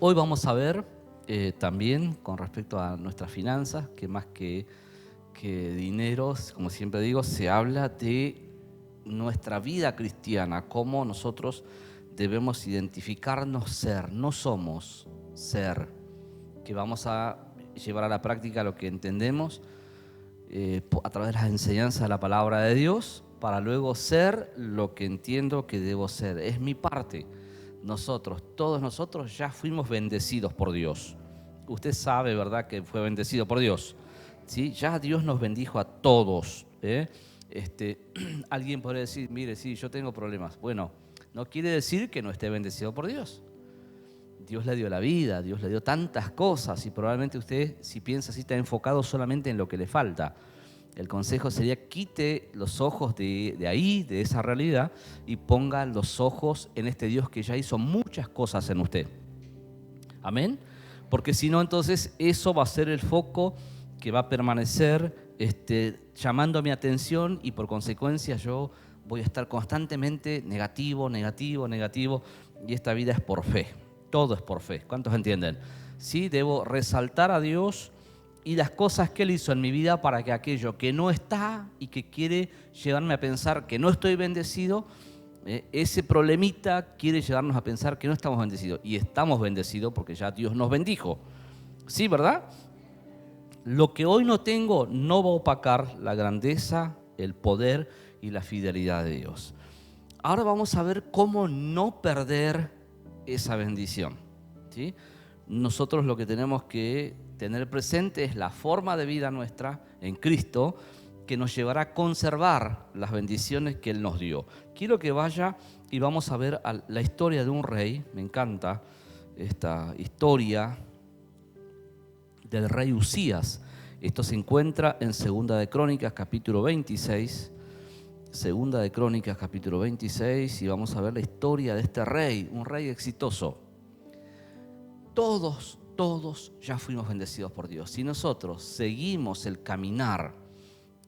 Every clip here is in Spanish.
Hoy vamos a ver también con respecto a nuestras finanzas, que más que dinero, como siempre digo, se habla de nuestra vida cristiana, cómo nosotros debemos identificarnos ser, no somos ser, que vamos a llevar a la práctica lo que entendemos a través de las enseñanzas de la palabra de Dios, para luego ser lo que entiendo que debo ser. Es mi parte. Todos nosotros ya fuimos bendecidos por Dios. Usted sabe, ¿verdad?, que fue bendecido por Dios. ¿Sí? Ya Dios nos bendijo a todos. Alguien podría decir, mire, sí, yo tengo problemas. Bueno, no quiere decir que no esté bendecido por Dios. Dios le dio la vida, Dios le dio tantas cosas y probablemente usted, si piensa así, está enfocado solamente en lo que le falta. El consejo sería quite los ojos de ahí, de esa realidad, y ponga los ojos en este Dios que ya hizo muchas cosas en usted. Amén. Porque si no, entonces eso va a ser el foco que va a permanecer llamando mi atención y por consecuencia yo voy a estar constantemente negativo, y esta vida es por fe. Todo es por fe. ¿Cuántos entienden? Sí, debo resaltar a Dios y las cosas que Él hizo en mi vida para que aquello que no está y que quiere llevarme a pensar que no estoy bendecido, ese problemita quiere llevarnos a pensar que no estamos bendecidos. Y estamos bendecidos porque ya Dios nos bendijo. ¿Sí, verdad? Lo que hoy no tengo no va a opacar la grandeza, el poder y la fidelidad de Dios. Ahora vamos a ver cómo no perder esa bendición, ¿sí? Nosotros lo que tenemos que tener presente es la forma de vida nuestra en Cristo que nos llevará a conservar las bendiciones que Él nos dio. Quiero que vaya y vamos a ver la historia de un rey. Me encanta esta historia del rey Usías. Esto se encuentra en Segunda de Crónicas, capítulo 26. Segunda de Crónicas, capítulo 26, y vamos a ver la historia de este rey, un rey exitoso. Todos ya fuimos bendecidos por Dios. Si nosotros seguimos el caminar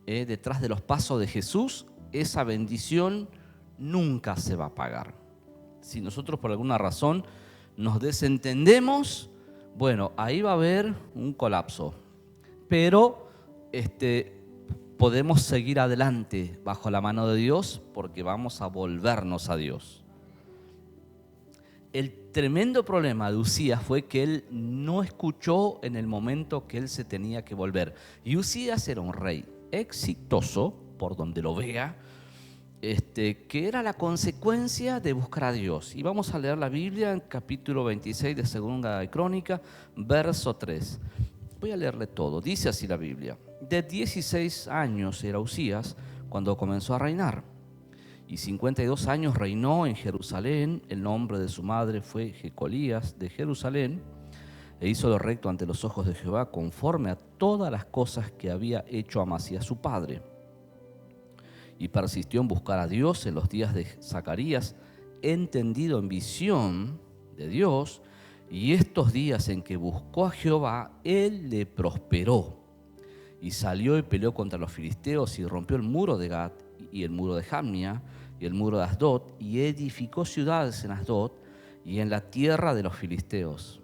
detrás de los pasos de Jesús, esa bendición nunca se va a pagar. Si nosotros por alguna razón nos desentendemos, bueno, ahí va a haber un colapso. Pero podemos seguir adelante bajo la mano de Dios porque vamos a volvernos a Dios. El tremendo problema de Usías fue que él no escuchó en el momento que él se tenía que volver. Y Usías era un rey exitoso, por donde lo vea, que era la consecuencia de buscar a Dios. Y vamos a leer la Biblia en capítulo 26 de Segunda de Crónica, verso 3. Voy a leerle todo. Dice así la Biblia. De 16 años era Usías cuando comenzó a reinar. Y 52 años reinó en Jerusalén. El nombre de su madre fue Jecolías de Jerusalén. E hizo lo recto ante los ojos de Jehová, conforme a todas las cosas que había hecho Amasías su padre. Y persistió en buscar a Dios en los días de Zacarías, entendido en visión de Dios. Y estos días en que buscó a Jehová, él le prosperó. Y salió y peleó contra los filisteos y rompió el muro de Gat y el muro de Jamnia y el muro de Asdod, y edificó ciudades en Asdod y en la tierra de los filisteos.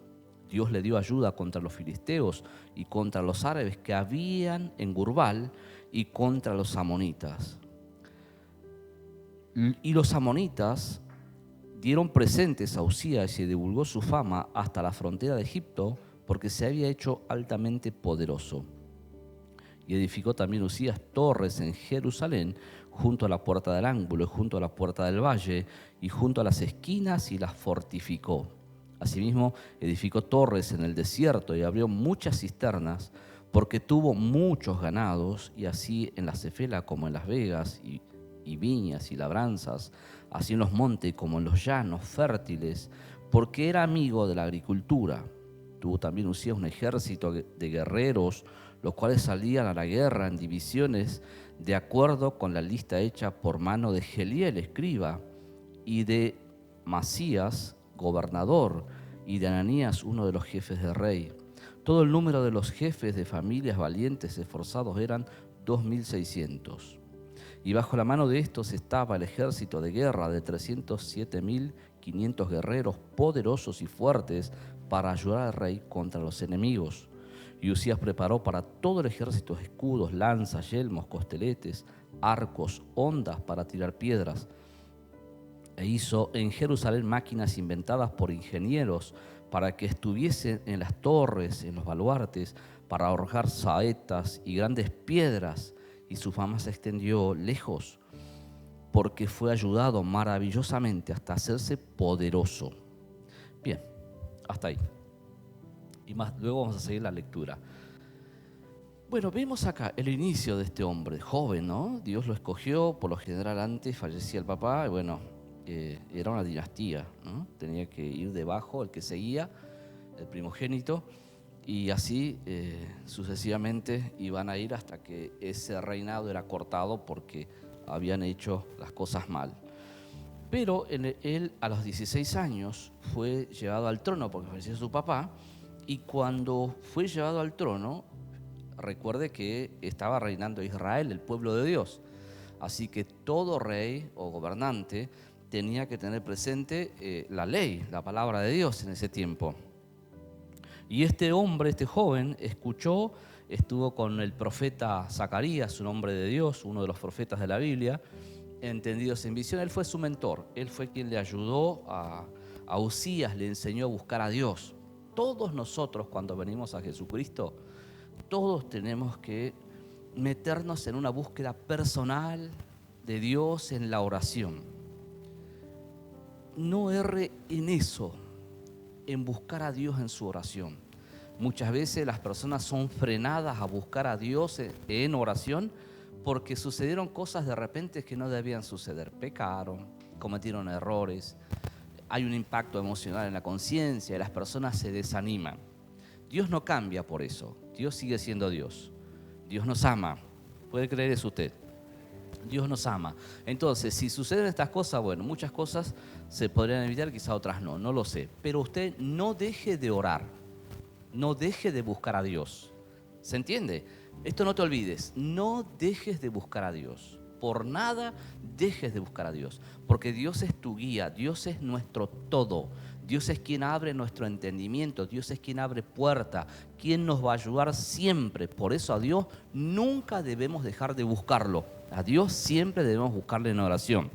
Dios le dio ayuda contra los filisteos y contra los árabes que habían en Gurbal y contra los amonitas. Y los amonitas dieron presentes a Usías y se divulgó su fama hasta la frontera de Egipto, porque se había hecho altamente poderoso. Y edificó también Usías torres en Jerusalén, junto a la puerta del ángulo, junto a la puerta del valle, y junto a las esquinas, y las fortificó. Asimismo, edificó torres en el desierto, y abrió muchas cisternas, porque tuvo muchos ganados, y así en la Cefela como en las vegas, y viñas y labranzas, así en los montes como en los llanos fértiles, porque era amigo de la agricultura. Tuvo también Usías un ejército de guerreros, los cuales salían a la guerra en divisiones de acuerdo con la lista hecha por mano de Geliel, escriba, y de Masías, gobernador, y de Ananías, uno de los jefes del rey. Todo el número de los jefes de familias valientes esforzados eran 2.600. Y bajo la mano de estos estaba el ejército de guerra de 307.500 guerreros poderosos y fuertes para ayudar al rey contra los enemigos. Y Usías preparó para todo el ejército escudos, lanzas, yelmos, costeletes, arcos, hondas para tirar piedras. E hizo en Jerusalén máquinas inventadas por ingenieros para que estuviesen en las torres, en los baluartes, para arrojar saetas y grandes piedras. Y su fama se extendió lejos, porque fue ayudado maravillosamente hasta hacerse poderoso. Bien, hasta ahí. Y más, luego vamos a seguir la lectura. Bueno, vemos acá el inicio de este hombre, joven, ¿no? Dios lo escogió, por lo general antes fallecía el papá, y bueno, era una dinastía, ¿no? Tenía que ir debajo el que seguía, el primogénito, y así sucesivamente iban a ir hasta que ese reinado era cortado porque habían hecho las cosas mal. Pero él a los 16 años fue llevado al trono porque falleció su papá, y cuando fue llevado al trono, recuerde que estaba reinando Israel, el pueblo de Dios. Así que todo rey o gobernante tenía que tener presente la ley, la palabra de Dios en ese tiempo. Y este hombre, este joven, estuvo con el profeta Zacarías, un hombre de Dios, uno de los profetas de la Biblia, entendidos en visión. Él fue su mentor, él fue quien le ayudó a Usías, le enseñó a buscar a Dios. Todos nosotros, cuando venimos a Jesucristo, todos tenemos que meternos en una búsqueda personal de Dios en la oración. No erre en eso, en buscar a Dios en su oración. Muchas veces las personas son frenadas a buscar a Dios en oración porque sucedieron cosas de repente que no debían suceder. Pecaron, cometieron errores, hay un impacto emocional en la conciencia y las personas se desaniman. Dios no cambia por eso. Dios sigue siendo Dios. Dios nos ama. ¿Puede creer eso usted? Dios nos ama. Entonces, si suceden estas cosas, bueno, muchas cosas se podrían evitar, quizá otras no, no lo sé. Pero usted no deje de orar, no deje de buscar a Dios. ¿Se entiende? Esto no te olvides, no dejes de buscar a Dios. Por nada dejes de buscar a Dios, porque Dios es tu guía, Dios es nuestro todo. Dios es quien abre nuestro entendimiento, Dios es quien abre puerta, quien nos va a ayudar siempre. Por eso a Dios nunca debemos dejar de buscarlo. A Dios siempre debemos buscarle en oración.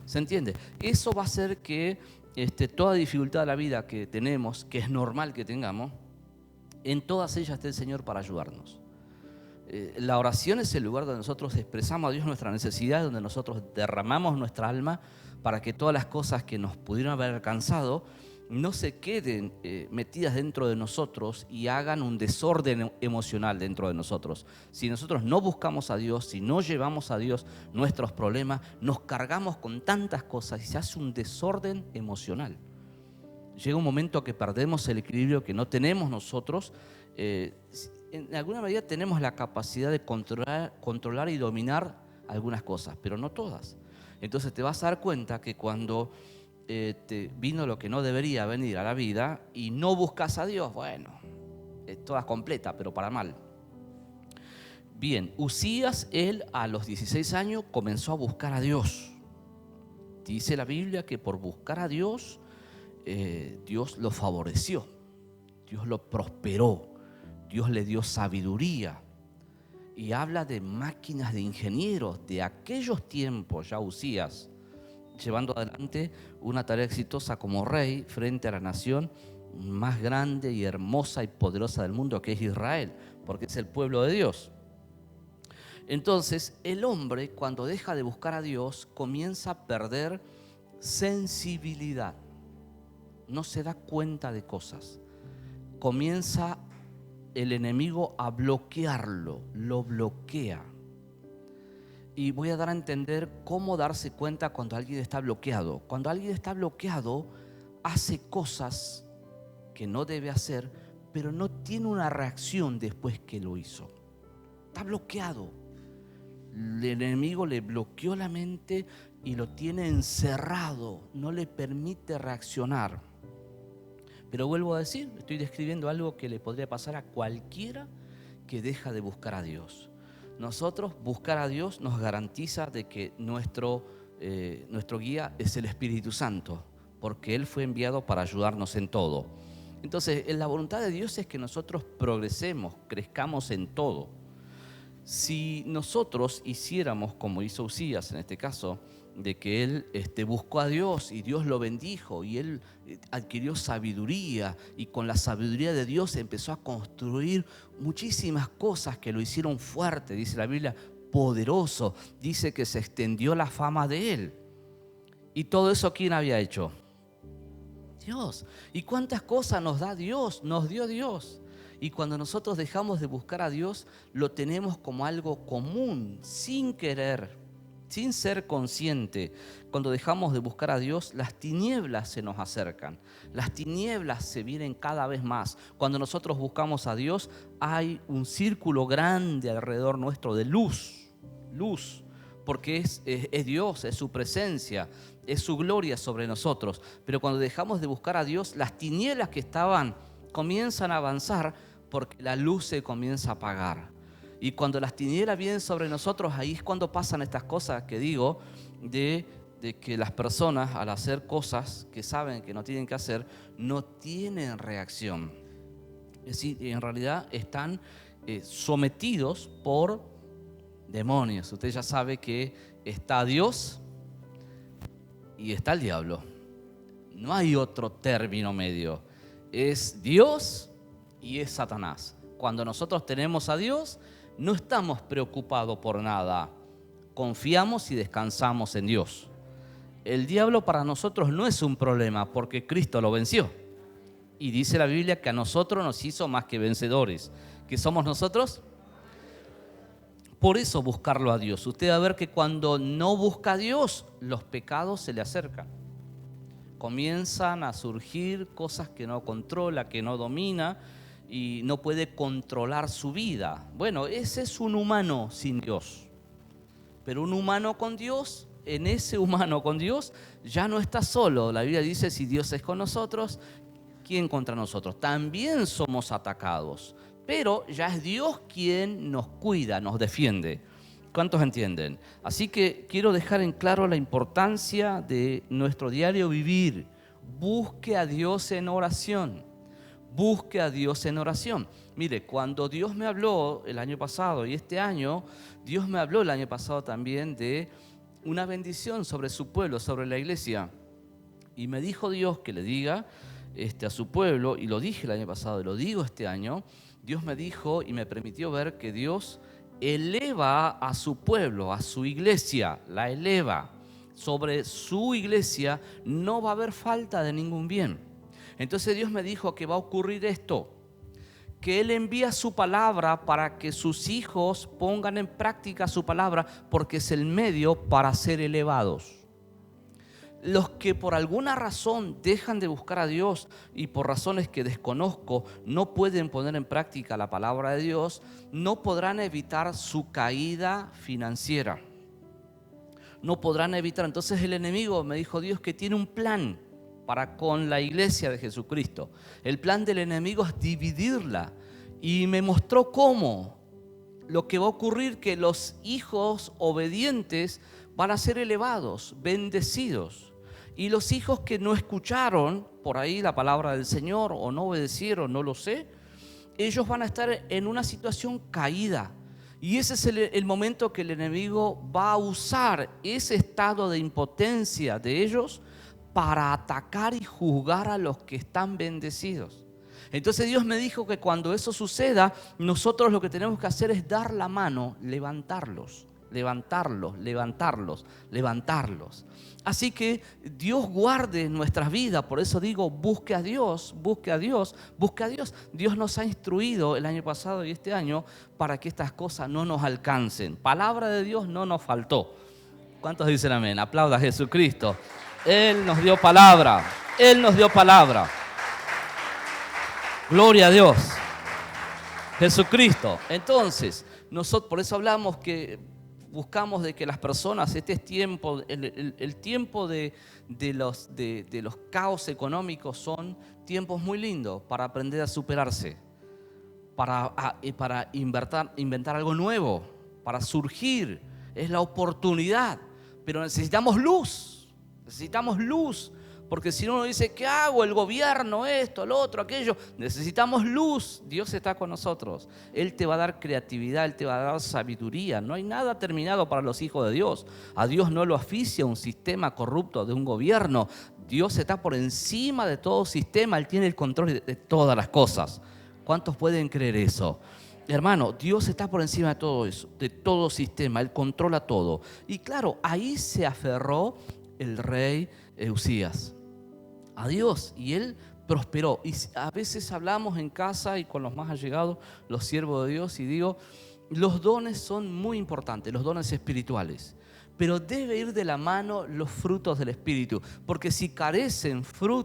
¿Se entiende? Eso va a hacer que toda dificultad de la vida que tenemos, que es normal que tengamos, en todas ellas esté el Señor para ayudarnos. La oración es el lugar donde nosotros expresamos a Dios nuestra necesidad, donde nosotros derramamos nuestra alma para que todas las cosas que nos pudieron haber alcanzado no se queden metidas dentro de nosotros y hagan un desorden emocional dentro de nosotros. Si nosotros no buscamos a Dios, si no llevamos a Dios nuestros problemas, nos cargamos con tantas cosas y se hace un desorden emocional. Llega un momento que perdemos el equilibrio que no tenemos nosotros. En alguna medida tenemos la capacidad de controlar y dominar algunas cosas, pero no todas. Entonces te vas a dar cuenta que cuando te vino lo que no debería venir a la vida y no buscas a Dios, bueno, toda completa, pero para mal. Bien, Usías, él a los 16 años comenzó a buscar a Dios. Dice la Biblia que por buscar a Dios, Dios lo favoreció, Dios lo prosperó, Dios le dio sabiduría. Y habla de máquinas de ingenieros de aquellos tiempos, ya Usías, llevando adelante una tarea exitosa como rey frente a la nación más grande y hermosa y poderosa del mundo, que es Israel, porque es el pueblo de Dios. Entonces, el hombre, cuando deja de buscar a Dios, comienza a perder sensibilidad. No se da cuenta de cosas. Comienza el enemigo a bloquearlo, lo bloquea. Y voy a dar a entender cómo darse cuenta cuando alguien está bloqueado. Cuando alguien está bloqueado, hace cosas que no debe hacer, pero no tiene una reacción después que lo hizo. Está bloqueado. El enemigo le bloqueó la mente y lo tiene encerrado, no le permite reaccionar. Pero vuelvo a decir, estoy describiendo algo que le podría pasar a cualquiera que deja de buscar a Dios. Nosotros buscar a Dios nos garantiza de que nuestro guía es el Espíritu Santo, porque Él fue enviado para ayudarnos en todo. Entonces, la voluntad de Dios es que nosotros progresemos, crezcamos en todo. Si nosotros hiciéramos como hizo Usías en este caso, de que él buscó a Dios y Dios lo bendijo y él adquirió sabiduría y con la sabiduría de Dios empezó a construir muchísimas cosas que lo hicieron fuerte, dice la Biblia, poderoso, dice que se extendió la fama de él. ¿Y todo eso quién había hecho? Dios. ¿Y cuántas cosas nos da Dios? Nos dio Dios. Y cuando nosotros dejamos de buscar a Dios, lo tenemos como algo común, sin querer, sin ser consciente. Cuando dejamos de buscar a Dios, las tinieblas se nos acercan. Las tinieblas se vienen cada vez más. Cuando nosotros buscamos a Dios, hay un círculo grande alrededor nuestro de luz. Luz. Porque es Dios, es su presencia, es su gloria sobre nosotros. Pero cuando dejamos de buscar a Dios, las tinieblas que estaban comienzan a avanzar porque la luz se comienza a apagar. Y cuando las tinieblas vienen sobre nosotros, ahí es cuando pasan estas cosas que digo, de que las personas al hacer cosas que saben que no tienen que hacer, no tienen reacción. Es decir, en realidad están sometidos por demonios. Usted ya sabe que está Dios y está el diablo. No hay otro término medio. Es Dios y es Satanás. Cuando nosotros tenemos a Dios, no estamos preocupados por nada. Confiamos y descansamos en Dios. El diablo para nosotros no es un problema porque Cristo lo venció. Y dice la Biblia que a nosotros nos hizo más que vencedores. ¿Qué somos nosotros? Por eso buscarlo a Dios. Usted va a ver que cuando no busca a Dios, los pecados se le acercan. Comienzan a surgir cosas que no controla, que no domina y no puede controlar su vida. Bueno, ese es un humano sin Dios. Pero un humano con Dios, en ese humano con Dios, ya no está solo. La Biblia dice, si Dios es con nosotros, ¿quién contra nosotros? También somos atacados. Pero ya es Dios quien nos cuida, nos defiende. ¿Cuántos entienden? Así que quiero dejar en claro la importancia de nuestro diario vivir. Busque a Dios en oración. Busque a Dios en oración. Mire, cuando Dios me habló el año pasado y este año, Dios me habló el año pasado también de una bendición sobre su pueblo, sobre la iglesia. Y me dijo Dios que le diga a su pueblo, y lo dije el año pasado y lo digo este año, Dios me dijo y me permitió ver que Dios eleva a su pueblo, a su iglesia, la eleva. Sobre su iglesia no va a haber falta de ningún bien. Entonces Dios me dijo que va a ocurrir esto, que Él envía su palabra para que sus hijos pongan en práctica su palabra, porque es el medio para ser elevados. Los que por alguna razón dejan de buscar a Dios y por razones que desconozco no pueden poner en práctica la palabra de Dios, no podrán evitar su caída financiera. No podrán evitar. Entonces el enemigo, me dijo Dios, que tiene un plan para con la iglesia de Jesucristo. El plan del enemigo es dividirla. Y me mostró cómo. Lo que va a ocurrir, que los hijos obedientes van a ser elevados, bendecidos. Y los hijos que no escucharon por ahí la palabra del Señor o no obedecieron, no lo sé, ellos van a estar en una situación caída. Y ese es el momento que el enemigo va a usar ese estado de impotencia de ellos para atacar y juzgar a los que están bendecidos. Entonces Dios me dijo que cuando eso suceda, nosotros lo que tenemos que hacer es dar la mano, levantarlos. Así que Dios guarde nuestras vidas. Por eso digo, busque a Dios. Dios nos ha instruido el año pasado y este año para que estas cosas no nos alcancen. Palabra de Dios no nos faltó. ¿Cuántos dicen amén? Aplauda a Jesucristo. Él nos dio palabra. Gloria a Dios. Jesucristo. Entonces, nosotros por eso hablamos que buscamos de que las personas, este es tiempo, el tiempo de los caos económicos son tiempos muy lindos para aprender a superarse, para inventar algo nuevo. para surgir, es la oportunidad, pero necesitamos luz, porque si no uno dice, ¿qué hago? El gobierno, esto, lo otro, aquello. Necesitamos luz. Dios está con nosotros. Él te va a dar creatividad, Él te va a dar sabiduría. No hay nada terminado para los hijos de Dios. A Dios no lo asfixia un sistema corrupto de un gobierno. Dios está por encima de todo sistema. Él tiene el control de todas las cosas. ¿Cuántos pueden creer eso? Hermano, Dios está por encima de todo eso, de todo sistema. Él controla todo. Y claro, ahí se aferró el rey Usías a Dios, y él prosperó. Y a veces hablamos en casa y con los más allegados, los siervos de Dios, y digo, los dones son muy importantes, los dones espirituales, pero debe ir de la mano los frutos del Espíritu, porque si carecen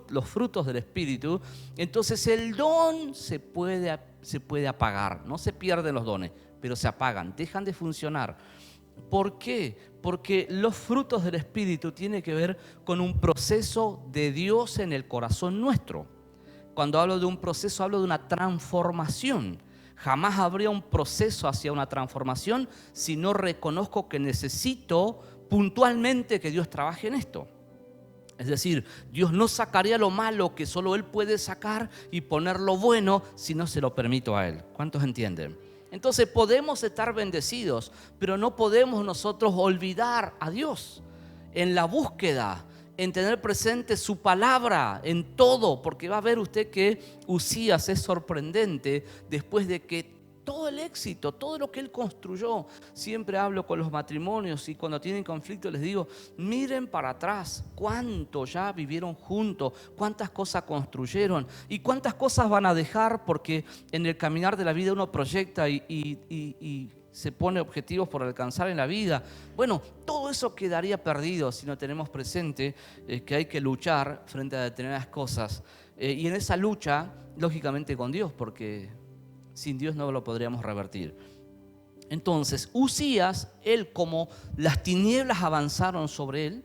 los frutos del Espíritu, entonces el don se puede apagar. No se pierden los dones, pero se apagan, dejan de funcionar. ¿Por qué? Porque los frutos del Espíritu tienen que ver con un proceso de Dios en el corazón nuestro. Cuando hablo de un proceso, hablo de una transformación. Jamás habría un proceso hacia una transformación si no reconozco que necesito puntualmente que Dios trabaje en esto. Es decir, Dios no sacaría lo malo que solo Él puede sacar y poner lo bueno si no se lo permito a Él. ¿Cuántos entienden? Entonces podemos estar bendecidos, pero no podemos nosotros olvidar a Dios en la búsqueda, en tener presente su palabra en todo, porque va a ver usted que Usías es sorprendente después de que todo el éxito, todo lo que él construyó. Siempre hablo con los matrimonios y cuando tienen conflicto les digo, miren para atrás, cuánto ya vivieron juntos, cuántas cosas construyeron y cuántas cosas van a dejar, porque en el caminar de la vida uno proyecta y se pone objetivos por alcanzar en la vida. Bueno, todo eso quedaría perdido si no tenemos presente que hay que luchar frente a determinadas cosas. Y en esa lucha, lógicamente con Dios, porque sin Dios no lo podríamos revertir. Entonces, Usías, él, como las tinieblas avanzaron sobre él,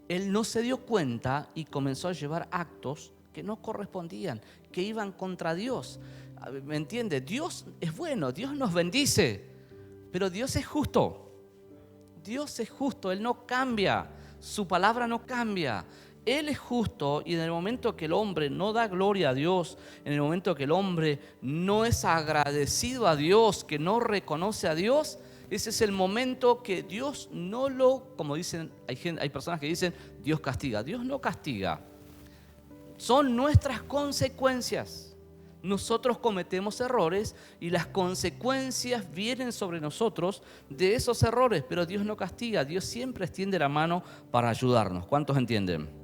él no se dio cuenta y comenzó a llevar actos que no correspondían, que iban contra Dios. ¿Me entiende? Dios es bueno, Dios nos bendice, pero Dios es justo. Dios es justo, Él no cambia, su palabra no cambia. Él es justo, y en el momento que el hombre no da gloria a Dios, en el momento que el hombre no es agradecido a Dios, que no reconoce a Dios, ese es el momento que Dios no lo, como dicen, hay personas que dicen, Dios castiga. Dios no castiga. Son nuestras consecuencias. Nosotros cometemos errores y las consecuencias vienen sobre nosotros de esos errores, pero Dios no castiga. Dios siempre extiende la mano para ayudarnos. ¿Cuántos entienden?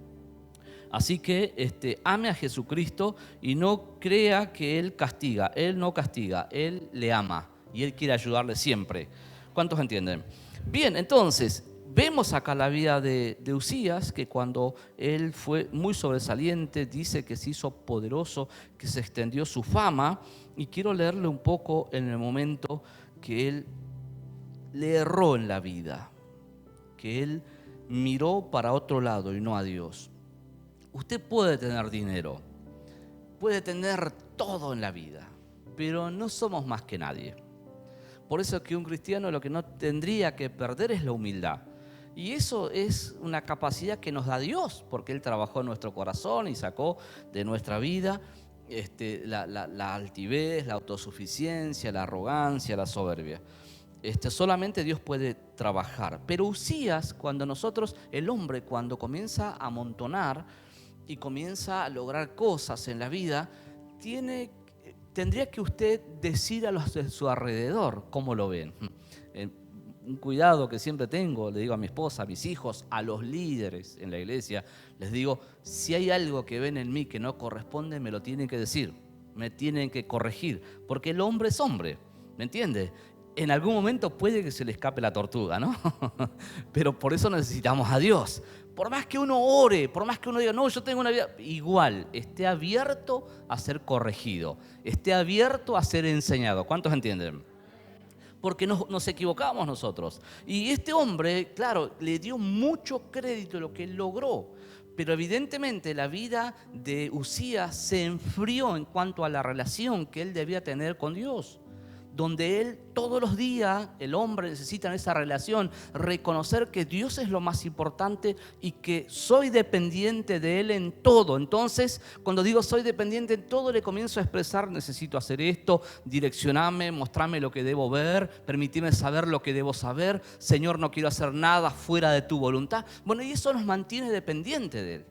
Así que ame a Jesucristo y no crea que Él castiga. Él no castiga, Él le ama y Él quiere ayudarle siempre. ¿Cuántos entienden? Bien, entonces, vemos acá la vida de Usías, que cuando él fue muy sobresaliente, dice que se hizo poderoso, que se extendió su fama. Y quiero leerle un poco en el momento que él le erró en la vida, que él miró para otro lado y no a Dios. Usted puede tener dinero, puede tener todo en la vida, pero no somos más que nadie. Por eso es que un cristiano lo que no tendría que perder es la humildad. Y eso es una capacidad que nos da Dios, porque Él trabajó en nuestro corazón y sacó de nuestra vida la altivez, la autosuficiencia, la arrogancia, la soberbia. Solamente Dios puede trabajar. Pero Usías, el hombre cuando comienza a amontonar y comienza a lograr cosas en la vida, tendría que usted decir a los de su alrededor cómo lo ven. Un cuidado que siempre tengo, le digo a mi esposa, a mis hijos, a los líderes en la iglesia, les digo, si hay algo que ven en mí que no corresponde, me lo tienen que decir, me tienen que corregir, porque el hombre es hombre, ¿me entiende? En algún momento puede que se le escape la tortuga, ¿no? Pero por eso necesitamos a Dios. Por más que uno ore, por más que uno diga, no, yo tengo una vida, igual, esté abierto a ser corregido, esté abierto a ser enseñado. ¿Cuántos entienden? Porque nos equivocamos nosotros. Y este hombre, claro, le dio mucho crédito a lo que él logró, pero evidentemente la vida de Usías se enfrió en cuanto a la relación que él debía tener con Dios. donde él todos los días, el hombre necesita en esa relación reconocer que Dios es lo más importante y que soy dependiente de él en todo. Entonces, cuando digo soy dependiente en todo, le comienzo a expresar: necesito hacer esto, direccioname, mostrame lo que debo ver, permitime saber lo que debo saber. Señor, no quiero hacer nada fuera de tu voluntad. Bueno, y eso nos mantiene dependientes de él.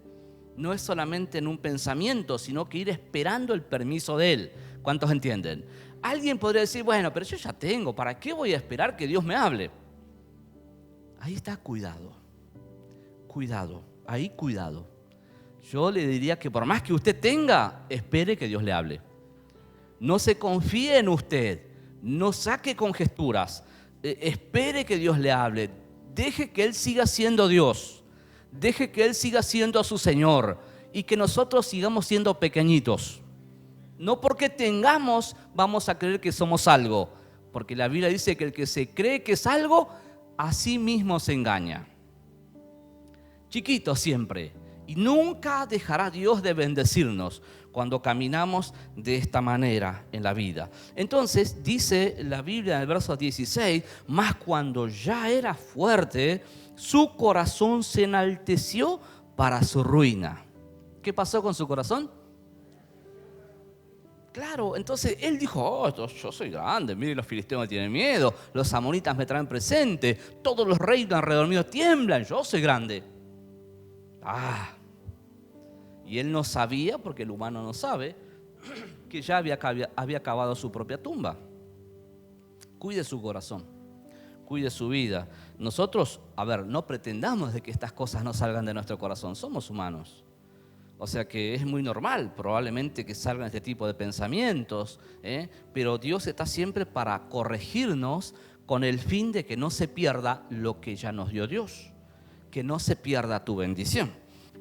No es solamente en un pensamiento, sino que ir esperando el permiso de él. ¿Cuántos entienden? Alguien podría decir: bueno, pero yo ya tengo, ¿para qué voy a esperar que Dios me hable? Ahí está, cuidado, ahí cuidado. Yo le diría que por más que usted tenga, espere que Dios le hable. No se confíe en usted, no saque conjeturas, espere que Dios le hable. Deje que Él siga siendo Dios, deje que Él siga siendo su Señor y que nosotros sigamos siendo pequeñitos. No porque tengamos vamos a creer que somos algo, porque la Biblia dice que el que se cree que es algo, a sí mismo se engaña. Chiquito siempre, y nunca dejará Dios de bendecirnos cuando caminamos de esta manera en la vida. Entonces dice la Biblia en el verso 16: mas cuando ya era fuerte, su corazón se enalteció para su ruina. ¿Qué pasó con su corazón? Claro, entonces él dijo: oh, yo soy grande, mire, los filisteos me tienen miedo, los amonitas me traen presente, todos los reinos alrededor mío tiemblan, yo soy grande. Y él no sabía, porque el humano no sabe, que ya había cavado su propia tumba. Cuide su corazón, cuide su vida. Nosotros, no pretendamos de que estas cosas no salgan de nuestro corazón, somos humanos. O sea que es muy normal probablemente que salgan este tipo de pensamientos, pero Dios está siempre para corregirnos con el fin de que no se pierda lo que ya nos dio Dios, que no se pierda tu bendición.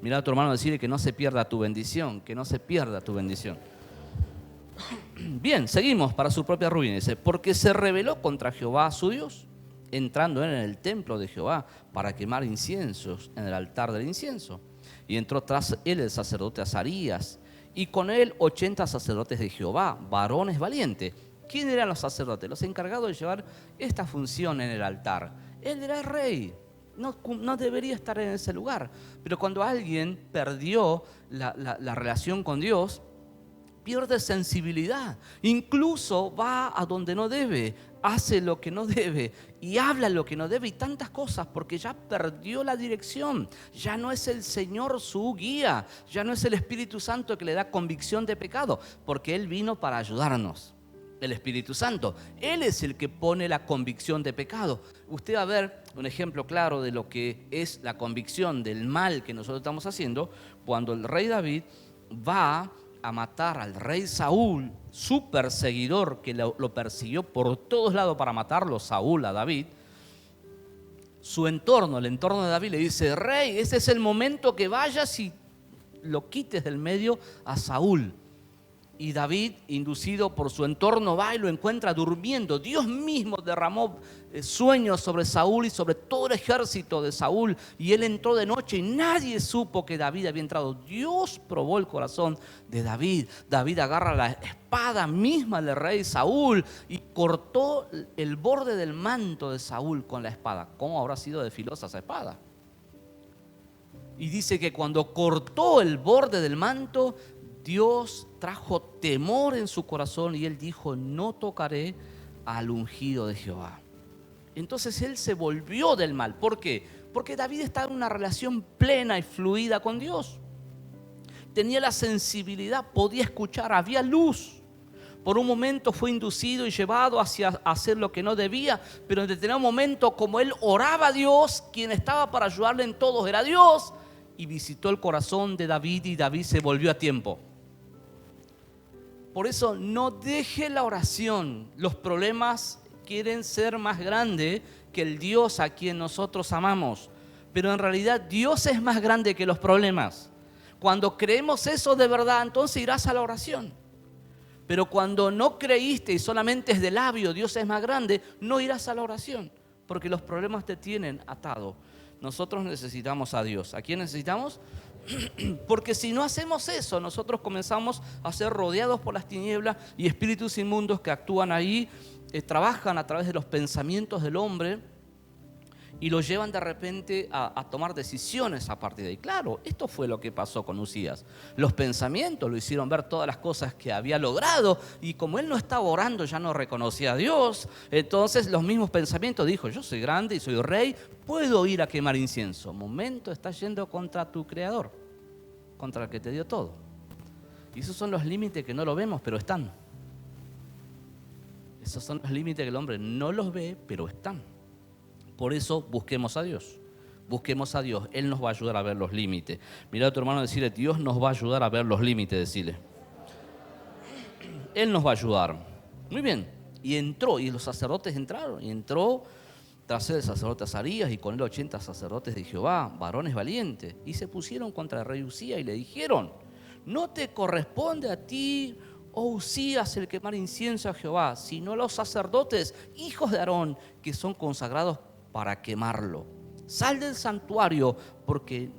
Mira a tu hermano, decirle que no se pierda tu bendición, que no se pierda tu bendición. Bien, seguimos para su propia ruina. Dice: porque se rebeló contra Jehová su Dios, entrando en el templo de Jehová para quemar inciensos en el altar del incienso. Y entró tras él el sacerdote Azarías, y con él 80 sacerdotes de Jehová, varones valientes. ¿Quién eran los sacerdotes? Los encargados de llevar esta función en el altar. Él era el rey, no debería estar en ese lugar. Pero cuando alguien perdió la relación con Dios, pierde sensibilidad, incluso va a donde no debe, hace lo que no debe y habla lo que no debe y tantas cosas, porque ya perdió la dirección. Ya no es el Señor su guía, ya no es el Espíritu Santo que le da convicción de pecado, porque Él vino para ayudarnos. El Espíritu Santo, Él es el que pone la convicción de pecado. Usted va a ver un ejemplo claro de lo que es la convicción del mal que nosotros estamos haciendo cuando el rey David va a matar al rey Saúl, su perseguidor, que lo persiguió por todos lados para matarlo, Saúl, a David. Su entorno, el entorno de David, le dice: rey, este es el momento que vayas y lo quites del medio a Saúl. Y David, inducido por su entorno, va y lo encuentra durmiendo. Dios mismo derramó sueños sobre Saúl y sobre todo el ejército de Saúl. Y él entró de noche y nadie supo que David había entrado. Dios probó el corazón de David. David agarra la espada misma del rey Saúl y cortó el borde del manto de Saúl con la espada. ¿Cómo habrá sido de filosa esa espada? Y dice que cuando cortó el borde del manto, Dios trajo temor en su corazón y él dijo: no tocaré al ungido de Jehová. Entonces él se volvió del mal. ¿Por qué? Porque David estaba en una relación plena y fluida con Dios. Tenía la sensibilidad, podía escuchar, había luz. Por un momento fue inducido y llevado hacia hacer lo que no debía, pero en determinado momento, como él oraba a Dios, quien estaba para ayudarle en todo era Dios, y visitó el corazón de David y David se volvió a tiempo. Por eso no deje la oración. Los problemas quieren ser más grandes que el Dios a quien nosotros amamos. Pero en realidad Dios es más grande que los problemas. Cuando creemos eso de verdad, entonces irás a la oración. Pero cuando no creíste y solamente es de labio, Dios es más grande, no irás a la oración. Porque los problemas te tienen atado. Nosotros necesitamos a Dios. ¿A quién necesitamos? Porque si no hacemos eso, nosotros comenzamos a ser rodeados por las tinieblas y espíritus inmundos que actúan ahí trabajan a través de los pensamientos del hombre y lo llevan de repente a tomar decisiones a partir de ahí. Claro, esto fue lo que pasó con Uzías. Los pensamientos lo hicieron ver todas las cosas que había logrado, y como él no estaba orando, ya no reconocía a Dios. Entonces los mismos pensamientos dijo: yo soy grande y soy rey, puedo ir a quemar incienso. Momento, estás yendo contra tu creador, contra el que te dio todo. Y esos son los límites que no lo vemos, pero están. Esos son los límites que el hombre no los ve, pero están. Por eso busquemos a Dios. Busquemos a Dios. Él nos va a ayudar a ver los límites. Mira a tu hermano y decirle: Dios nos va a ayudar a ver los límites, decirle. Él nos va a ayudar. Muy bien. Y entró, y los sacerdotes entraron. Y entró tras él el sacerdote Azarías, y con él 80 sacerdotes de Jehová, varones valientes. Y se pusieron contra el rey Uzías y le dijeron: no te corresponde a ti, oh Uzías, el quemar incienso a Jehová, sino a los sacerdotes, hijos de Aarón, que son consagrados para quemarlo. Sal del santuario porque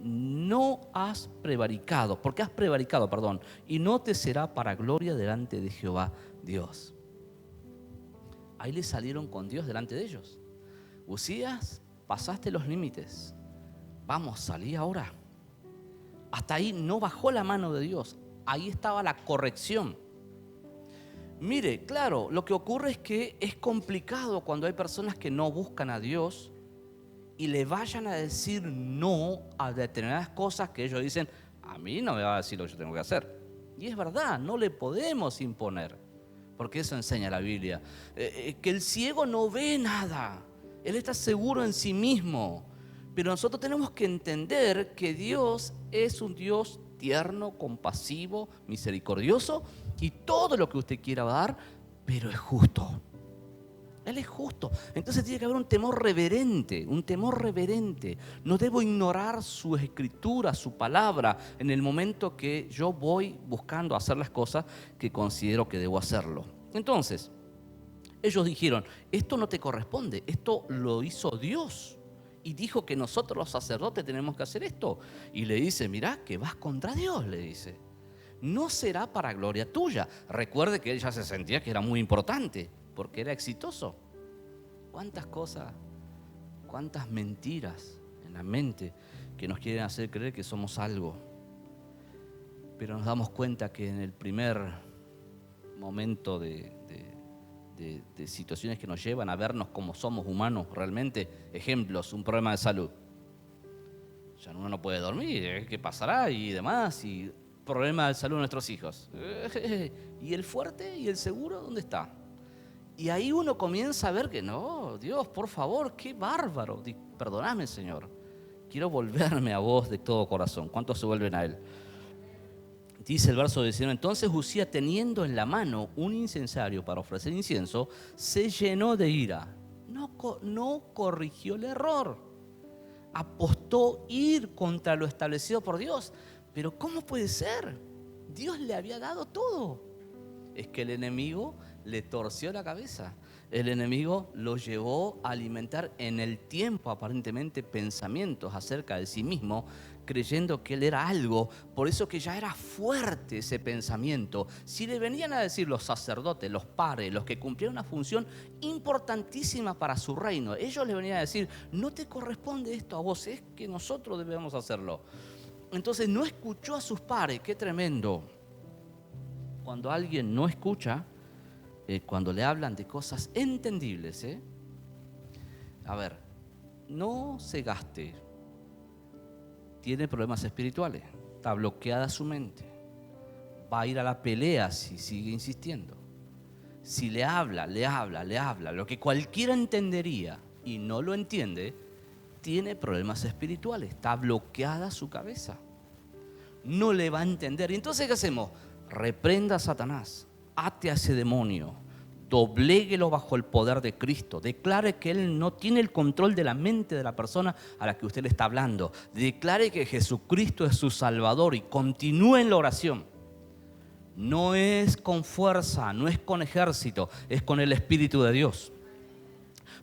has prevaricado, y no te será para gloria delante de Jehová Dios. Ahí le salieron con Dios delante de ellos. Uzías, pasaste los límites. Vamos, salí ahora. Hasta ahí no bajó la mano de Dios. Ahí estaba la corrección. Mire, claro, lo que ocurre es que es complicado cuando hay personas que no buscan a Dios y le vayan a decir no a determinadas cosas que ellos dicen: a mí no me va a decir lo que yo tengo que hacer. Y es verdad, no le podemos imponer, porque eso enseña la Biblia. Que el ciego no ve nada, él está seguro en sí mismo. Pero nosotros tenemos que entender que Dios es un Dios tierno, compasivo, misericordioso, y todo lo que usted quiera dar, pero es justo. Él es justo. Entonces tiene que haber un temor reverente, No debo ignorar su escritura, su palabra, en el momento que yo voy buscando hacer las cosas que considero que debo hacerlo. Entonces, ellos dijeron: esto no te corresponde, esto lo hizo Dios. Y dijo que nosotros los sacerdotes tenemos que hacer esto. Y le dice: mirá que vas contra Dios, le dice. No será para gloria tuya. Recuerde que él ya se sentía que era muy importante, porque era exitoso. ¿Cuántas cosas, cuántas mentiras en la mente que nos quieren hacer creer que somos algo? Pero nos damos cuenta que en el primer momento de situaciones que nos llevan a vernos como somos humanos realmente, ejemplos, un problema de salud, ya uno no puede dormir, ¿qué pasará? Y demás, y problema de salud de nuestros hijos, y el fuerte y el seguro, ¿dónde está? Y ahí uno comienza a ver que no, Dios, por favor, qué bárbaro, perdóname, Señor, quiero volverme a vos de todo corazón. ¿Cuántos se vuelven a Él? Dice el verso 19: entonces Uzías, teniendo en la mano un incensario para ofrecer incienso, se llenó de ira. No corrigió el error. Apostó ir contra lo establecido por Dios. Pero ¿cómo puede ser? Dios le había dado todo. Es que el enemigo le torció la cabeza. El enemigo lo llevó a alimentar en el tiempo, aparentemente, pensamientos acerca de sí mismo, creyendo que él era algo. Por eso que ya era fuerte ese pensamiento. Si le venían a decir los sacerdotes, los pares, los que cumplían una función importantísima para su reino, ellos le venían a decir: no te corresponde esto a vos, es que nosotros debemos hacerlo. Entonces no escuchó a sus pares. Qué tremendo. Cuando alguien no escucha, cuando le hablan de cosas entendibles, a ver, no se gaste. Tiene problemas espirituales, está bloqueada su mente, va a ir a la pelea si sigue insistiendo. Si le habla, lo que cualquiera entendería y no lo entiende, tiene problemas espirituales, está bloqueada su cabeza, no le va a entender. Y entonces, ¿qué hacemos? Reprenda a Satanás, ate a ese demonio, dobléguelo bajo el poder de Cristo, declare que Él no tiene el control de la mente de la persona a la que usted le está hablando, declare que Jesucristo es su Salvador y continúe en la oración. No es con fuerza, no es con ejército, es con el Espíritu de Dios.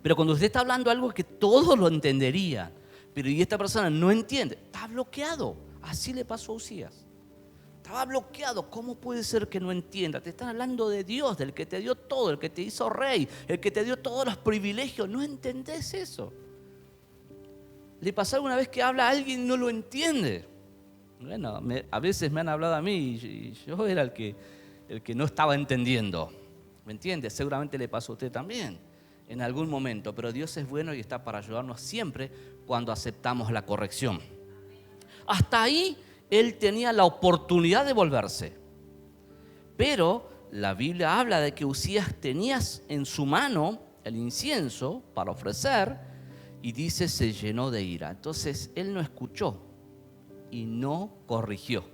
Pero cuando usted está hablando algo que todos lo entenderían, pero y esta persona no entiende, está bloqueado. Así le pasó a Uzías. Estaba bloqueado. ¿Cómo puede ser que no entienda? Te están hablando de Dios, del que te dio todo, el que te hizo rey, el que te dio todos los privilegios. ¿No entendés eso? ¿Le pasó alguna vez que habla a alguien y no lo entiende? Bueno, a veces me han hablado a mí y yo era el que no estaba entendiendo. ¿Me entiende? Seguramente le pasó a usted también en algún momento. Pero Dios es bueno y está para ayudarnos siempre cuando aceptamos la corrección. Hasta ahí él tenía la oportunidad de volverse. Pero la Biblia habla de que Uzías tenía en su mano el incienso para ofrecer y dice se llenó de ira. Entonces él no escuchó y no corrigió.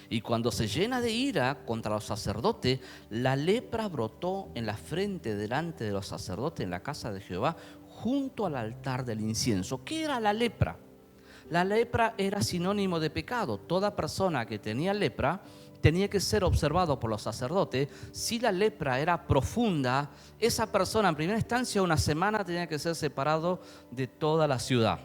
Y cuando se llena de ira contra los sacerdotes, la lepra brotó en la frente delante de los sacerdotes en la casa de Jehová junto al altar del incienso. ¿Qué era la lepra? La lepra era sinónimo de pecado. Toda persona que tenía lepra tenía que ser observado por los sacerdotes. Si la lepra era profunda, esa persona en primera instancia una semana tenía que ser separado de toda la ciudad,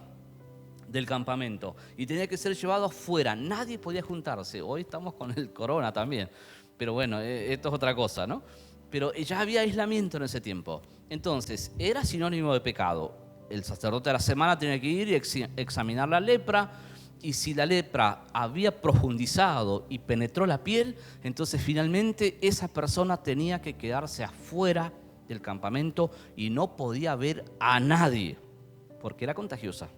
del campamento, y tenía que ser llevado fuera. Nadie podía juntarse. Hoy estamos con el corona también, pero bueno, esto es otra cosa, ¿no? Pero ya había aislamiento en ese tiempo. Entonces, era sinónimo de pecado. El sacerdote de la semana tenía que ir y examinar la lepra, y si la lepra había profundizado y penetró la piel, entonces finalmente esa persona tenía que quedarse afuera del campamento y no podía ver a nadie, porque era contagiosa.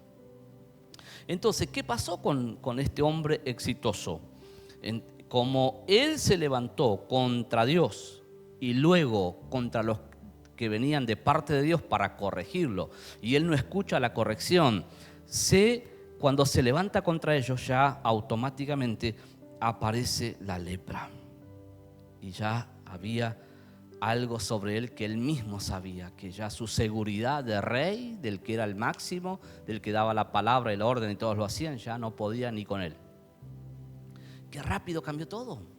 Entonces, ¿qué pasó con este hombre exitoso? Como él se levantó contra Dios y luego contra los que venían de parte de Dios para corregirlo, y él no escucha la corrección, cuando se levanta contra ellos ya automáticamente aparece la lepra. Y ya había algo sobre él que él mismo sabía, que ya su seguridad de rey, del que era el máximo, del que daba la palabra y la orden y todos lo hacían, ya no podía ni con él. Qué rápido cambió todo.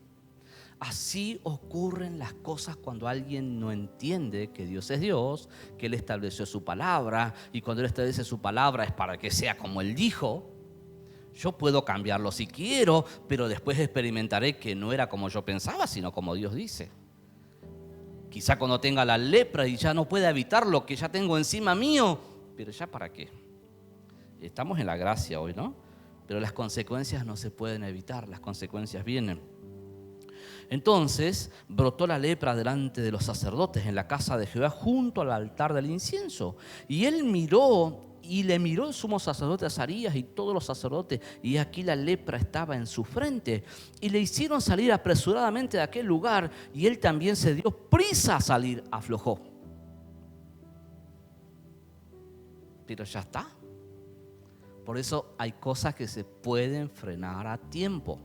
Así ocurren las cosas cuando alguien no entiende que Dios es Dios, que Él estableció su palabra, y cuando Él establece su palabra es para que sea como Él dijo. Yo puedo cambiarlo si quiero, pero después experimentaré que no era como yo pensaba, sino como Dios dice. Quizá cuando tenga la lepra y ya no pueda evitar lo que ya tengo encima mío, pero ya para qué. Estamos en la gracia hoy, ¿no? Pero las consecuencias no se pueden evitar, las consecuencias vienen. Entonces brotó la lepra delante de los sacerdotes en la casa de Jehová junto al altar del incienso. Y él miró y le miró el sumo sacerdote Azarías y todos los sacerdotes, y aquí la lepra estaba en su frente. Y le hicieron salir apresuradamente de aquel lugar, y él también se dio prisa a salir, aflojó. Pero ya está. Por eso hay cosas que se pueden frenar a tiempo.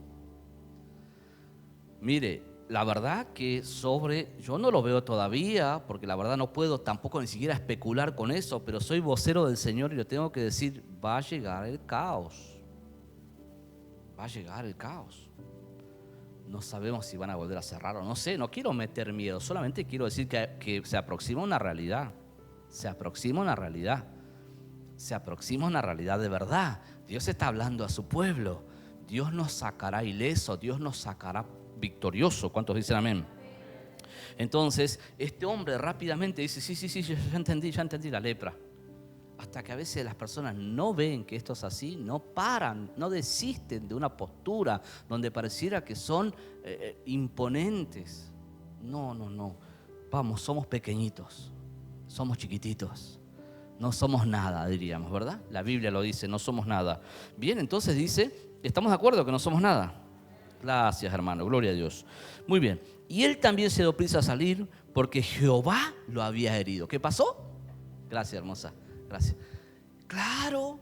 Mire, la verdad que yo no lo veo todavía, porque la verdad no puedo tampoco ni siquiera especular con eso, pero soy vocero del Señor y le tengo que decir, va a llegar el caos. Va a llegar el caos. No sabemos si van a volver a cerrar o no sé, no quiero meter miedo, solamente quiero decir que se aproxima una realidad. Se aproxima una realidad. Se aproxima una realidad de verdad. Dios está hablando a su pueblo. Dios nos sacará ileso, Dios nos sacará victorioso. ¿Cuántos dicen amén? Entonces este hombre rápidamente dice, sí, ya entendí la lepra. Hasta que a veces las personas no ven que esto es así, no paran, no desisten de una postura donde pareciera que son imponentes. No, vamos, somos pequeñitos, somos chiquititos, no somos nada, diríamos, ¿verdad? La Biblia lo dice, no somos nada. Bien, entonces dice, ¿estamos de acuerdo que no somos nada? Gracias, hermano, gloria a Dios. Muy bien, y él también se dio prisa a salir porque Jehová lo había herido. ¿Qué pasó? Gracias, hermosa, gracias. Claro,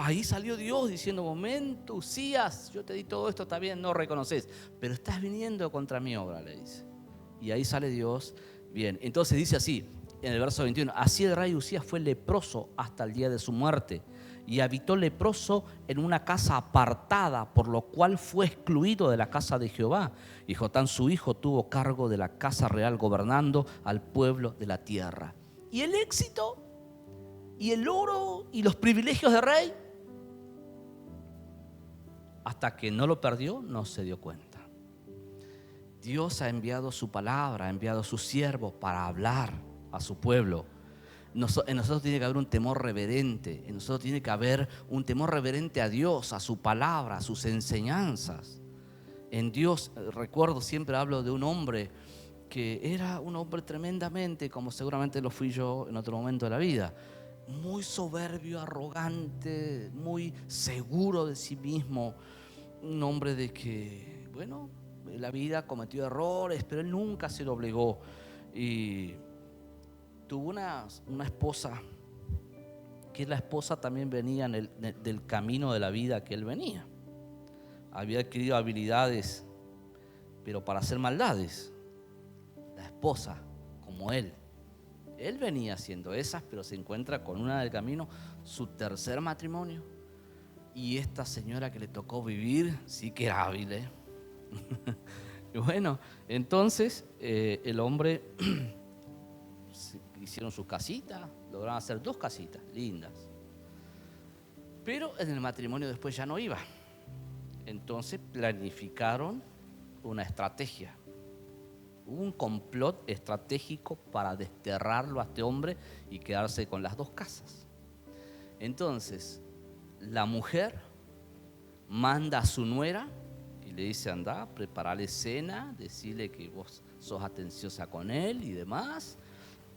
ahí salió Dios diciendo, momento, Uzías, yo te di todo esto, está bien, no reconoces, pero estás viniendo contra mi obra, le dice. Y ahí sale Dios, bien, entonces dice así, en el verso 21, así el rey Uzías fue leproso hasta el día de su muerte, y habitó leproso en una casa apartada, por lo cual fue excluido de la casa de Jehová. Y Jotán su hijo tuvo cargo de la casa real, gobernando al pueblo de la tierra. Y el éxito, y el oro, y los privilegios de rey, Hasta que no lo perdió, no se dio cuenta. Dios ha enviado su palabra, ha enviado sus siervos para hablar a su pueblo. En nosotros tiene que haber un temor reverente, en nosotros tiene que haber un temor reverente a Dios, a su palabra, a sus enseñanzas. En Dios, recuerdo, siempre hablo de un hombre que era un hombre tremendamente, como seguramente lo fui yo en otro momento de la vida, muy soberbio, arrogante, muy seguro de sí mismo, un hombre de que, bueno, en la vida cometió errores, pero él nunca se doblegó. Y tuvo una esposa, que la esposa también venía del camino de la vida que él venía. Había adquirido habilidades, pero para hacer maldades. La esposa, como él venía haciendo esas, pero se encuentra con una del camino, su tercer matrimonio. Y esta señora que le tocó vivir, sí que era hábil, ¿eh? Y bueno, entonces el hombre hicieron sus casitas, lograron hacer 2 casitas lindas. Pero en el matrimonio después ya no iba. Entonces planificaron una estrategia. Hubo un complot estratégico para desterrarlo a este hombre y quedarse con las 2 casas. Entonces, la mujer manda a su nuera y le dice: anda, preparale cena, decirle que vos sos atenciosa con él y demás.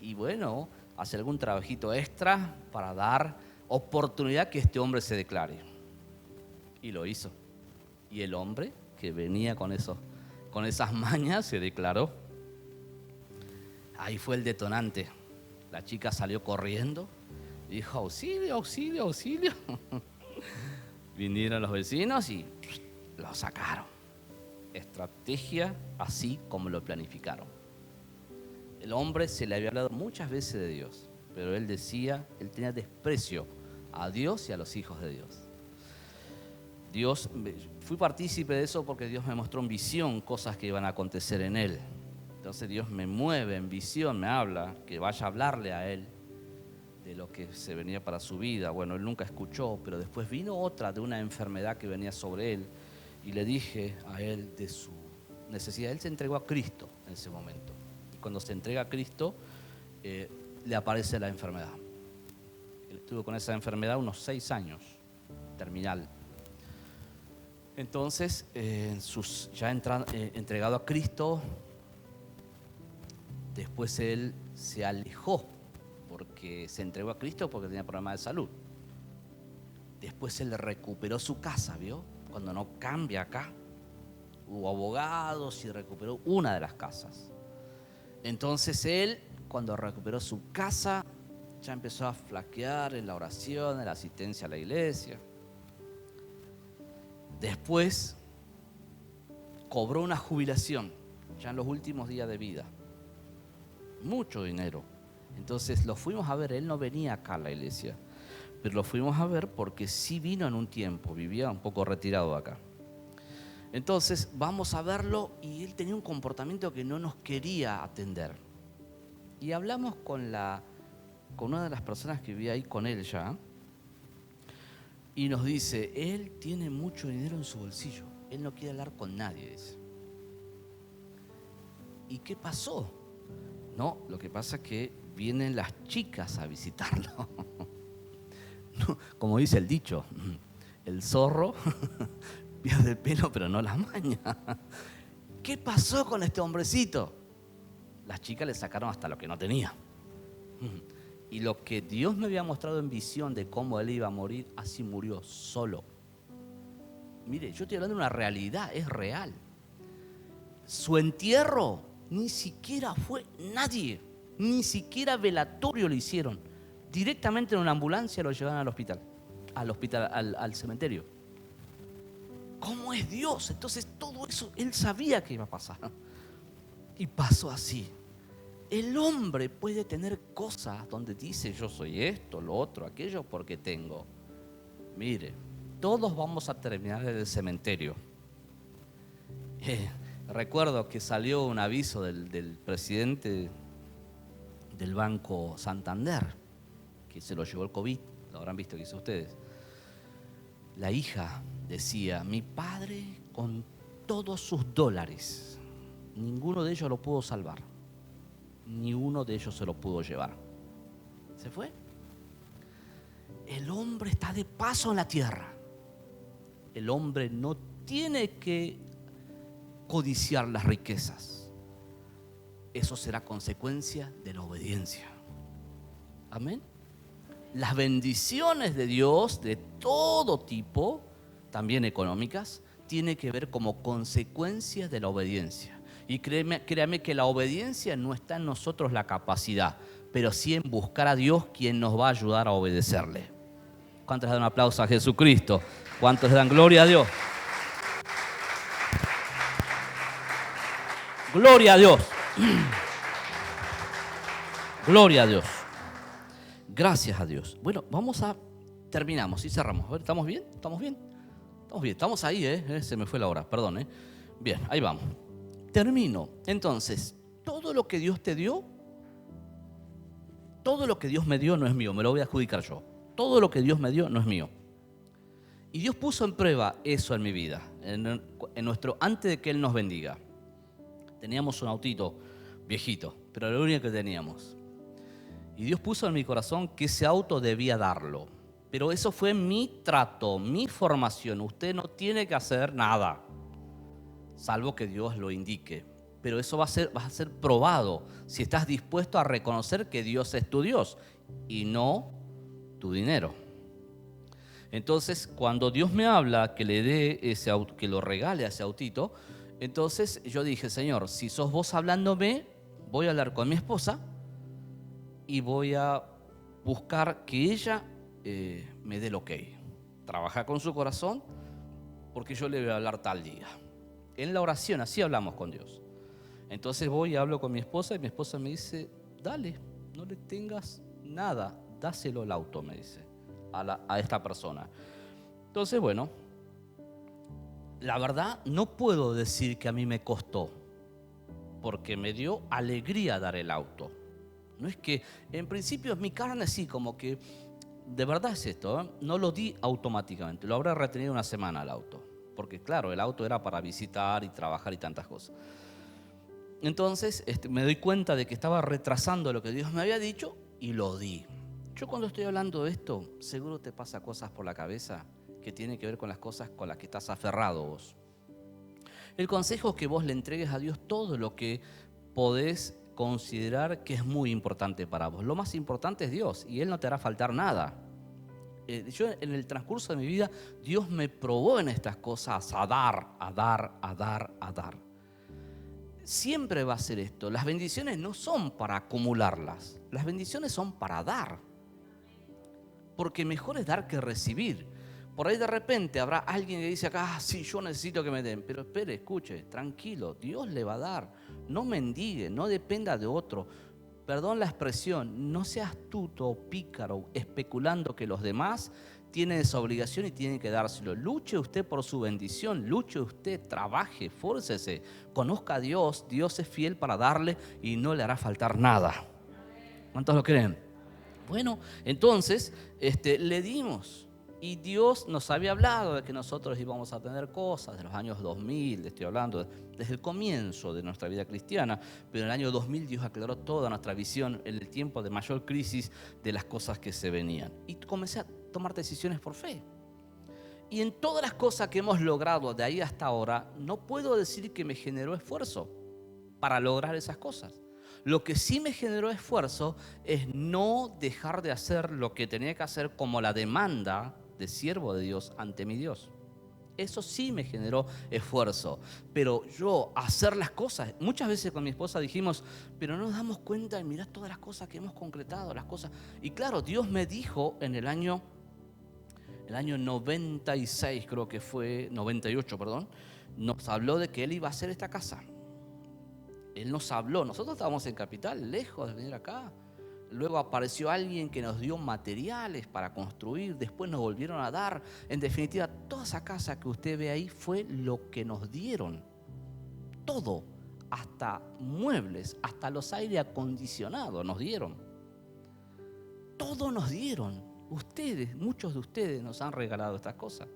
Y bueno, hace algún trabajito extra para dar oportunidad que este hombre se declare. Y lo hizo. Y el hombre que venía con esas mañas se declaró. Ahí fue el detonante. La chica salió corriendo, dijo: auxilio, auxilio, auxilio. Vinieron los vecinos y lo sacaron. Estrategia así como lo planificaron. El hombre se le había hablado muchas veces de Dios, pero él tenía desprecio a Dios y a los hijos de Dios. Fui partícipe de eso porque Dios me mostró en visión cosas que iban a acontecer en él. Entonces Dios me mueve en visión, me habla, que vaya a hablarle a él de lo que se venía para su vida. Bueno, él nunca escuchó, pero después vino otra de una enfermedad que venía sobre él y le dije a él de su necesidad. Él se entregó a Cristo en ese momento. Y cuando se entrega a Cristo, le aparece la enfermedad. Él estuvo con esa enfermedad unos 6 años, terminal. Entonces, entregado a Cristo, después él se alejó porque se entregó a Cristo porque tenía problemas de salud. Después él recuperó su casa, ¿vio? Cuando no cambia acá, hubo abogados y recuperó una de las casas. Entonces él, cuando recuperó su casa, ya empezó a flaquear en la oración, en la asistencia a la iglesia. Después cobró una jubilación, ya en los últimos días de vida. Mucho dinero. Entonces lo fuimos a ver, él no venía acá a la iglesia, pero lo fuimos a ver porque sí vino en un tiempo, vivía un poco retirado de acá. Entonces vamos a verlo y él tenía un comportamiento que no nos quería atender. Y hablamos con una de las personas que vivía ahí con él ya, y nos dice: él tiene mucho dinero en su bolsillo, él no quiere hablar con nadie, dice. ¿Y qué pasó? No, lo que pasa es que vienen las chicas a visitarlo. Como dice el dicho, el zorro pierde el pelo pero no la maña. ¿Qué pasó con este hombrecito? Las chicas le sacaron hasta lo que no tenía. Y lo que Dios me había mostrado en visión de cómo él iba a morir, así murió, solo. Mire, yo estoy hablando de una realidad, es real. Su entierro ni siquiera fue nadie, ni siquiera velatorio le hicieron. Directamente en una ambulancia lo llevaron al cementerio. ¿Cómo es Dios? Entonces todo eso él sabía que iba a pasar. Y pasó así. El hombre puede tener cosas donde dice: yo soy esto, lo otro, aquello, porque tengo. Mire, todos vamos a terminar en el cementerio. Recuerdo que salió un aviso del presidente del Banco Santander, que se lo llevó el COVID, lo habrán visto quizás ustedes. La hija decía, mi padre con todos sus dólares, ninguno de ellos lo pudo salvar, ni uno de ellos se lo pudo llevar. Se fue. El hombre está de paso en la tierra. El hombre no tiene que codiciar las riquezas. Eso será consecuencia de la obediencia. Amén. Las bendiciones de Dios de todo tipo, también económicas, tiene que ver como consecuencia de la obediencia. Y créame que la obediencia no está en nosotros la capacidad, pero sí en buscar a Dios, quien nos va a ayudar a obedecerle. ¿Cuántos le dan un aplauso a Jesucristo? ¿Cuántos le dan gloria a Dios? Gloria a Dios. Gloria a Dios. Gracias a Dios. Bueno, terminamos y cerramos. A ver, ¿estamos bien? ¿Estamos bien? Estamos bien, estamos ahí, se me fue la hora, perdón. Bien, ahí vamos. Termino. Entonces, todo lo que Dios te dio, todo lo que Dios me dio no es mío, me lo voy a adjudicar yo. Todo lo que Dios me dio no es mío. Y Dios puso en prueba eso en mi vida, antes de que Él nos bendiga. Teníamos un autito viejito, pero era lo único que teníamos. Y Dios puso en mi corazón que ese auto debía darlo. Pero eso fue mi trato, mi formación. Usted no tiene que hacer nada, salvo que Dios lo indique. Pero eso va a ser probado si estás dispuesto a reconocer que Dios es tu Dios y no tu dinero. Entonces, cuando Dios me habla que le dé ese auto, que lo regale a ese autito, entonces yo dije, Señor, si sos vos hablándome, voy a hablar con mi esposa y voy a buscar que ella me dé el ok. Trabaja con su corazón porque yo le voy a hablar tal día. En la oración, así hablamos con Dios. Entonces voy y hablo con mi esposa y mi esposa me dice, dale, no le tengas nada, dáselo el auto, me dice, a esta persona. Entonces, bueno, la verdad no puedo decir que a mí me costó, porque me dio alegría dar el auto. No es que, en principio es mi carne, sí, como que, de verdad es esto, no lo di automáticamente, lo habré retenido una semana el auto, porque claro, el auto era para visitar y trabajar y tantas cosas. Entonces me doy cuenta de que estaba retrasando lo que Dios me había dicho y lo di. Yo cuando estoy hablando de esto, seguro te pasa cosas por la cabeza que tienen que ver con las cosas con las que estás aferrado vos. El consejo es que vos le entregues a Dios todo lo que podés considerar que es muy importante para vos. Lo más importante es Dios y Él no te hará faltar nada. Yo en el transcurso de mi vida, Dios me probó en estas cosas a dar. Siempre va a ser esto. Las bendiciones no son para acumularlas. Las bendiciones son para dar. Porque mejor es dar que recibir. Por ahí de repente habrá alguien que dice acá, sí, yo necesito que me den. Pero espere, escuche, tranquilo, Dios le va a dar. No mendigue, no dependa de otro. Perdón la expresión, no sea astuto o pícaro especulando que los demás tienen esa obligación y tienen que dárselo. Luche usted por su bendición, luche usted, trabaje, esfuércese, conozca a Dios. Dios es fiel para darle y no le hará faltar nada. ¿Cuántos lo creen? Bueno, entonces le dimos. Y Dios nos había hablado de que nosotros íbamos a tener cosas de los años 2000, estoy hablando desde el comienzo de nuestra vida cristiana, pero en el año 2000 Dios aclaró toda nuestra visión en el tiempo de mayor crisis de las cosas que se venían. Y comencé a tomar decisiones por fe. Y en todas las cosas que hemos logrado de ahí hasta ahora, no puedo decir que me generó esfuerzo para lograr esas cosas. Lo que sí me generó esfuerzo es no dejar de hacer lo que tenía que hacer como la demanda de siervo de Dios ante mi Dios. Eso sí me generó esfuerzo. Pero yo hacer las cosas, muchas veces con mi esposa dijimos, pero no nos damos cuenta y mirá todas las cosas que hemos concretado, las cosas. Y claro, Dios me dijo en el año 96, creo que fue, 98, perdón, nos habló de que Él iba a hacer esta casa. Él nos habló, nosotros estábamos en Capital, lejos de venir acá. Luego apareció alguien que nos dio materiales para construir, después nos volvieron a dar. En definitiva, toda esa casa que usted ve ahí fue lo que nos dieron. Todo, hasta muebles, hasta los aire acondicionados nos dieron. Todo nos dieron. Ustedes, muchos de ustedes nos han regalado estas cosas.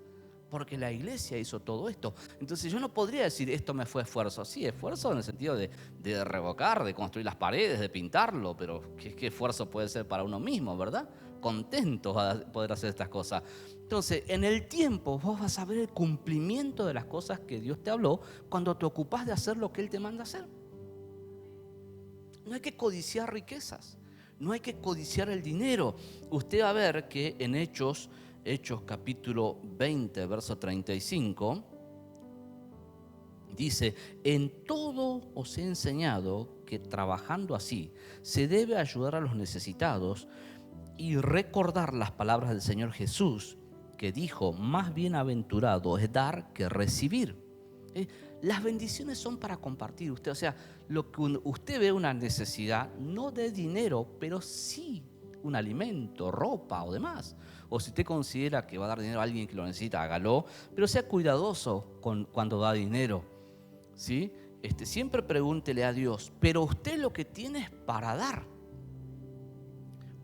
porque la iglesia hizo todo esto. Entonces yo no podría decir esto me fue esfuerzo. Sí, esfuerzo en el sentido de revocar, de construir las paredes, de pintarlo, pero ¿qué esfuerzo puede ser para uno mismo, verdad? Contentos a poder hacer estas cosas. Entonces, en el tiempo vos vas a ver el cumplimiento de las cosas que Dios te habló cuando te ocupás de hacer lo que Él te manda hacer. No hay que codiciar riquezas, no hay que codiciar el dinero. Usted va a ver que en Hechos capítulo 20, verso 35, dice: en todo os he enseñado que trabajando así se debe ayudar a los necesitados y recordar las palabras del Señor Jesús, que dijo: más bienaventurado es dar que recibir. Las bendiciones son para compartir. Usted, o sea, lo que usted ve una necesidad, no de dinero, pero sí un alimento, ropa o demás. O si usted considera que va a dar dinero a alguien que lo necesita, hágalo, pero sea cuidadoso cuando da dinero, ¿sí? Siempre pregúntele a Dios, pero usted lo que tiene es para dar.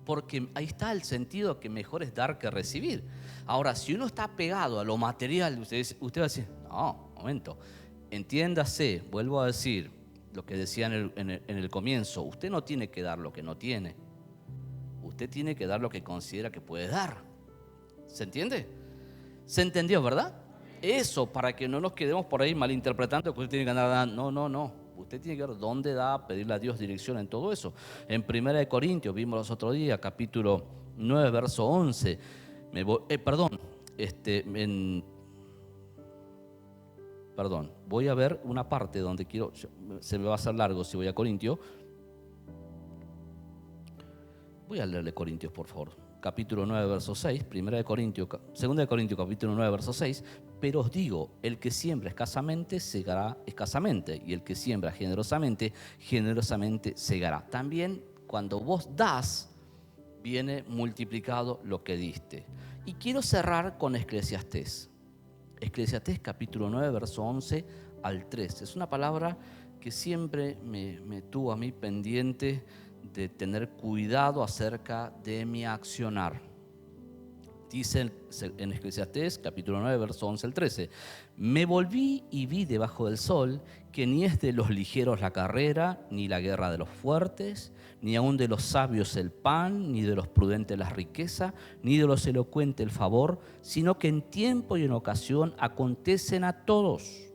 Porque ahí está el sentido que mejor es dar que recibir. Ahora, si uno está pegado a lo material, usted va a decir: no, momento, entiéndase, vuelvo a decir lo que decía en el comienzo, usted no tiene que dar lo que no tiene, usted tiene que dar lo que considera que puede dar. ¿Se entiende? ¿Se entendió, verdad? Eso, para que no nos quedemos por ahí malinterpretando que usted tiene que andar dando. No. Usted tiene que ver dónde da, pedirle a Dios dirección en todo eso. En 1 Corintios, vimos los otros días, capítulo 9, verso 11. Voy a ver una parte donde se me va a hacer largo si voy a Corintios. Voy a leerle Corintios, por favor. Capítulo 9, verso 6, 2 de Corintios, capítulo 9, verso 6. Pero os digo, el que siembra escasamente, segará escasamente, y el que siembra generosamente, generosamente segará. También cuando vos das, viene multiplicado lo que diste. Y quiero cerrar con Eclesiastés. Eclesiastés capítulo 9, verso 11 al 13. Es una palabra que siempre me tuvo a mí pendiente de tener cuidado acerca de mi accionar. Dice en Eclesiastés capítulo 9, verso 11 al 13: me volví y vi debajo del sol que ni es de los ligeros la carrera, ni la guerra de los fuertes, ni aun de los sabios el pan, ni de los prudentes la riqueza, ni de los elocuentes el favor, sino que en tiempo y en ocasión acontecen a todos,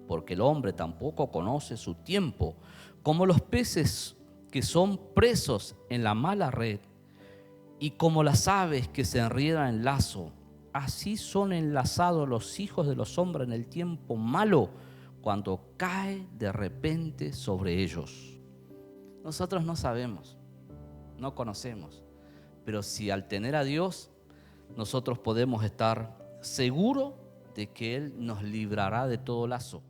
porque el hombre tampoco conoce su tiempo, como los peces que son presos en la mala red, y como las aves que se enriedan en lazo, así son enlazados los hijos de los hombres en el tiempo malo, cuando cae de repente sobre ellos. Nosotros no sabemos, no conocemos, pero si al tener a Dios, nosotros podemos estar seguros de que Él nos librará de todo lazo.